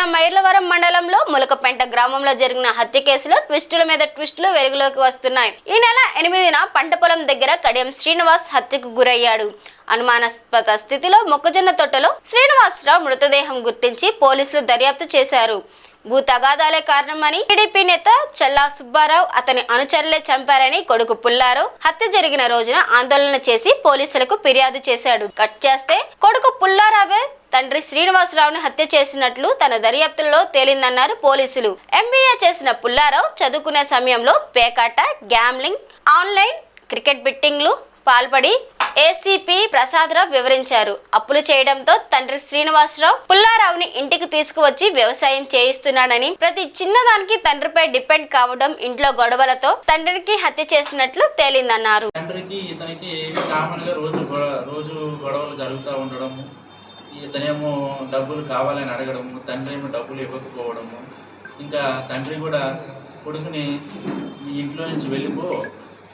జిల్లా మైర్లవరం మండలంలో ములకపెంట గ్రామంలో జరిగిన హత్య కేసులో ట్విస్టుల మీద ట్విస్టులు వెలుగులోకి వస్తున్నాయి. ఈ నెల 8న పంట పొలం దగ్గర కడియం శ్రీనివాస్ హత్యకు గురయ్యాడు. అనుమానాస్పద స్థితిలో మొక్కజొన్న తోటలో శ్రీనివాసరావు మృతదేహం గుర్తించి పోలీసులు దర్యాప్తు చేశారు. భూ తగాదాలే కారణమని టీడీపీ నేత చల్లా సుబ్బారావు అతని అనుచరులే చంపారని కొడుకు పుల్లారావు హత్య జరిగిన రోజున ఆందోళన చేసి పోలీసులకు ఫిర్యాదు చేశాడు. కట్ చేస్తే కొడుకు పుల్లారావే తండ్రి శ్రీనివాసరావుని హత్య చేసినట్లు తన దర్యాప్తులో తేలిందన్నారు పోలీసులు. ఎంబీఏ చేసిన పుల్లారావు చదువుకునే సమయంలో పేకాట, గ్యాంబ్లింగ్, ఆన్లైన్ క్రికెట్ బెట్టింగ్లు పాల్పడి ఏసీపీ ప్రసాదరావు వివరించారు. అప్పులు చేయడంతో తండ్రి శ్రీనివాసరావు పుల్లారావుని ఇంటికి తీసుకువచ్చి వ్యవసాయం చేయిస్తున్నాడని, ప్రతి చిన్నదానికి తండ్రిపై డిపెండ్ కావడం, ఇంట్లో గొడవలతో తండ్రికి హత్య చేసినట్లు తేలిందన్నారు. తండ్రికి ఇతనికి కామన్ గా రోజు గొడవలు జరుగుతూ ఉండడము, ఇతనేమో డబ్బులు కావాలని అడగడము, తండ్రి ఏమో డబ్బులు ఇవ్వకపోవడము, ఇంకా తండ్రి కూడా కొడుకుని మీ ఇంట్లో నుంచి వెళ్ళిపో,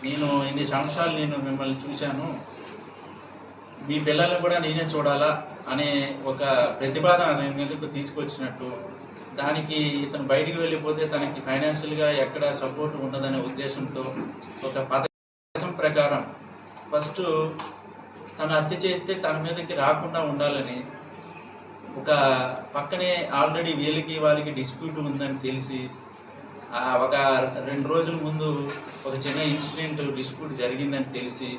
నేను ఇన్ని సంవత్సరాలు నేను మిమ్మల్ని చూశాను, మీ పిల్లల్ని కూడా నేనే చూడాలా అనే ఒక ప్రతిపాదన మీదకు తీసుకొచ్చినట్టు, దానికి ఇతను బయటికి వెళ్ళిపోతే తనకి ఫైనాన్షియల్గా ఎక్కడ సపోర్ట్ ఉండదనే ఉద్దేశంతో ఒక పథకం ప్రకారం ఫస్ట్ తను హత్య చేస్తే తన మీదకి రాకుండా ఉండాలని, ఒక పక్కనే ఆల్రెడీ వాళ్ళకి డిస్ప్యూట్ ఉందని తెలిసి ఒక 2 రోజుల ముందు ఒక చిన్న ఇన్సిడెంట్ డిస్ప్యూట్ జరిగిందని తెలిసి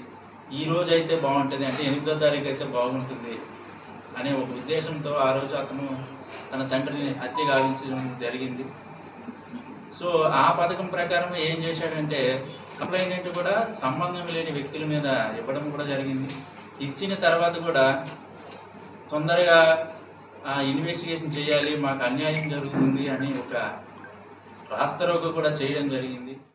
ఈ రోజు అయితే బాగుంటుంది, అంటే 8వ తారీఖు అయితే బాగుంటుంది అనే ఒక ఉద్దేశంతో ఆ రోజు అతను తన తండ్రిని హత్య గావించడం జరిగింది. సో ఆ పథకం ప్రకారం ఏం చేశాడంటే కంప్లైంట్ కూడా సంబంధం లేని వ్యక్తుల మీద ఇవ్వడం కూడా జరిగింది. ఇచ్చిన తర్వాత కూడా తొందరగా ఇన్వెస్టిగేషన్ చేయాలి, మాకు అన్యాయం జరుగుతుంది అని ఒక రాస్తారోకో కూడా చేయడం జరిగింది.